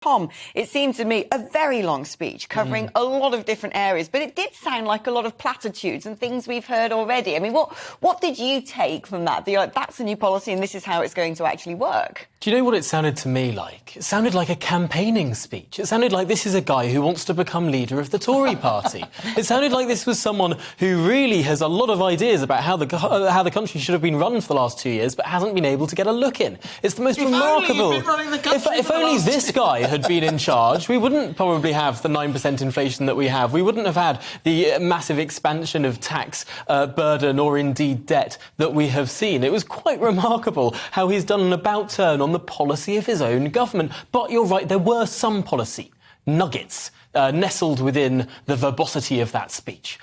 Tom, it seemed to me a very long speech covering a lot of different areas, but it did sound like a lot of platitudes and things we've heard already. I mean, what did you take from that? That's a new policy and this is how it's going to actually work. Do you know what it sounded to me like? It sounded like a campaigning speech. It sounded like this is a guy who wants to become leader of the Tory party. It sounded like this was someone who really has a lot of ideas about how the country should have been run for the last 2 years, but hasn't been able to get a look in. It's the most remarkable. If only this guy had been in charge, we wouldn't probably have the 9% inflation that we have. We wouldn't have had the massive expansion of tax burden or indeed debt that we have seen. It was quite remarkable how he's done an about-turn on the policy of his own government. But you're right, there were some policy nuggets nestled within the verbosity of that speech,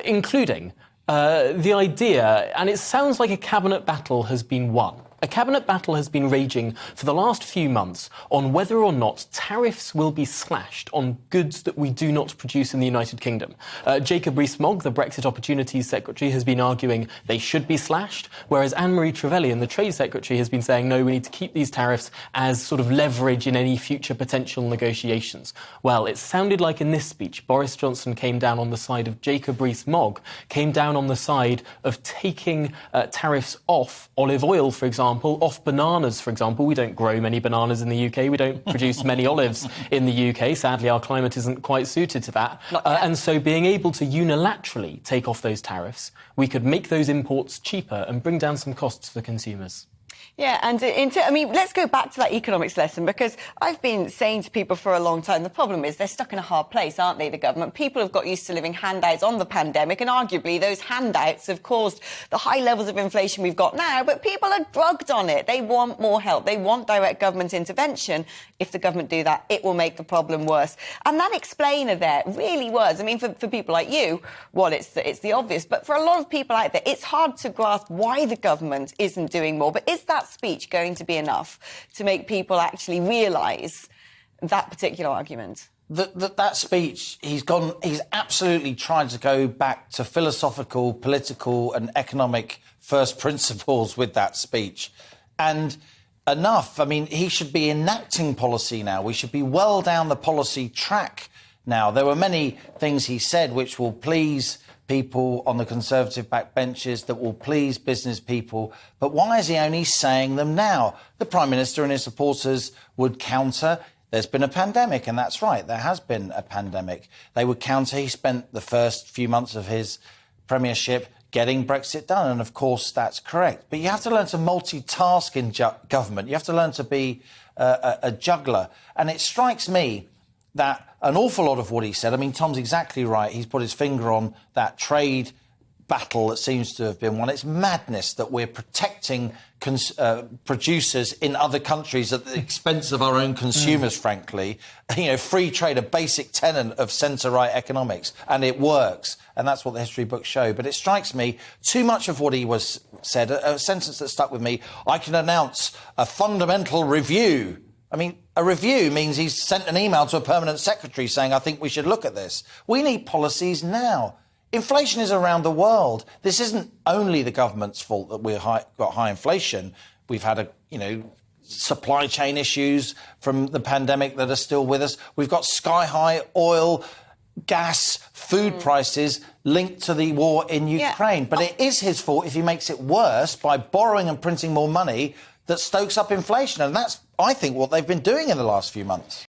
including the idea, and it sounds like a cabinet battle has been won. A cabinet battle has been raging for the last few months on whether or not tariffs will be slashed on goods that we do not produce in the United Kingdom. Jacob Rees-Mogg, the Brexit Opportunities Secretary, has been arguing they should be slashed, whereas Anne-Marie Trevelyan, the Trade Secretary, has been saying, no, we need to keep these tariffs as sort of leverage in any future potential negotiations. Well, it sounded like in this speech, Boris Johnson came down on the side of Jacob Rees-Mogg, came down on the side of taking tariffs off olive oil, for example, off bananas, for example. We don't grow many bananas in the UK. We don't produce many olives in the UK. Sadly, our climate isn't quite suited to that. And so being able to unilaterally take off those tariffs, we could make those imports cheaper and bring down some costs for consumers. Yeah, and I mean, let's go back to that economics lesson, because I've been saying to people for a long time, the problem is they're stuck in a hard place, aren't they, the government? People have got used to living handouts on the pandemic, and arguably those handouts have caused the high levels of inflation we've got now, but people are drugged on it. They want more help. They want direct government intervention. If the government do that, it will make the problem worse. And that explainer there really was, I mean, for people like you, well, it's the obvious, but for a lot of people out there, it's hard to grasp why the government isn't doing more. But is that speech going to be enough to make people actually realise that particular argument? That speech, he's absolutely tried to go back to philosophical, political and economic first principles with that speech. And enough. I mean, he should be enacting policy now. We should be well down the policy track now. There were many things he said which will please people on the Conservative backbenches, that will please business people. But why is he only saying them now? The Prime Minister and his supporters would counter. There's been a pandemic, and that's right, there has been a pandemic. They would counter. He spent the first few months of his premiership getting Brexit done, and of course that's correct. But you have to learn to multitask in government. You have to learn to be a juggler. And it strikes me that an awful lot of what he said, I mean, Tom's exactly right. He's put his finger on that trade battle that seems to have been won. It's madness that we're protecting producers in other countries at the expense of our own consumers, frankly. You know, free trade, a basic tenet of centre-right economics, and it works. And that's what the history books show. But it strikes me, too much of what he said, a sentence that stuck with me, I can announce a fundamental review. I mean, a review means he's sent an email to a permanent secretary saying, I think we should look at this. We need policies now. Inflation is around the world. This isn't only the government's fault that we've got high inflation. We've had supply chain issues from the pandemic that are still with us. We've got sky-high oil, gas, food prices linked to the war in Ukraine. But it is his fault if he makes it worse by borrowing and printing more money that stokes up inflation. And that's, I think, what they've been doing in the last few months.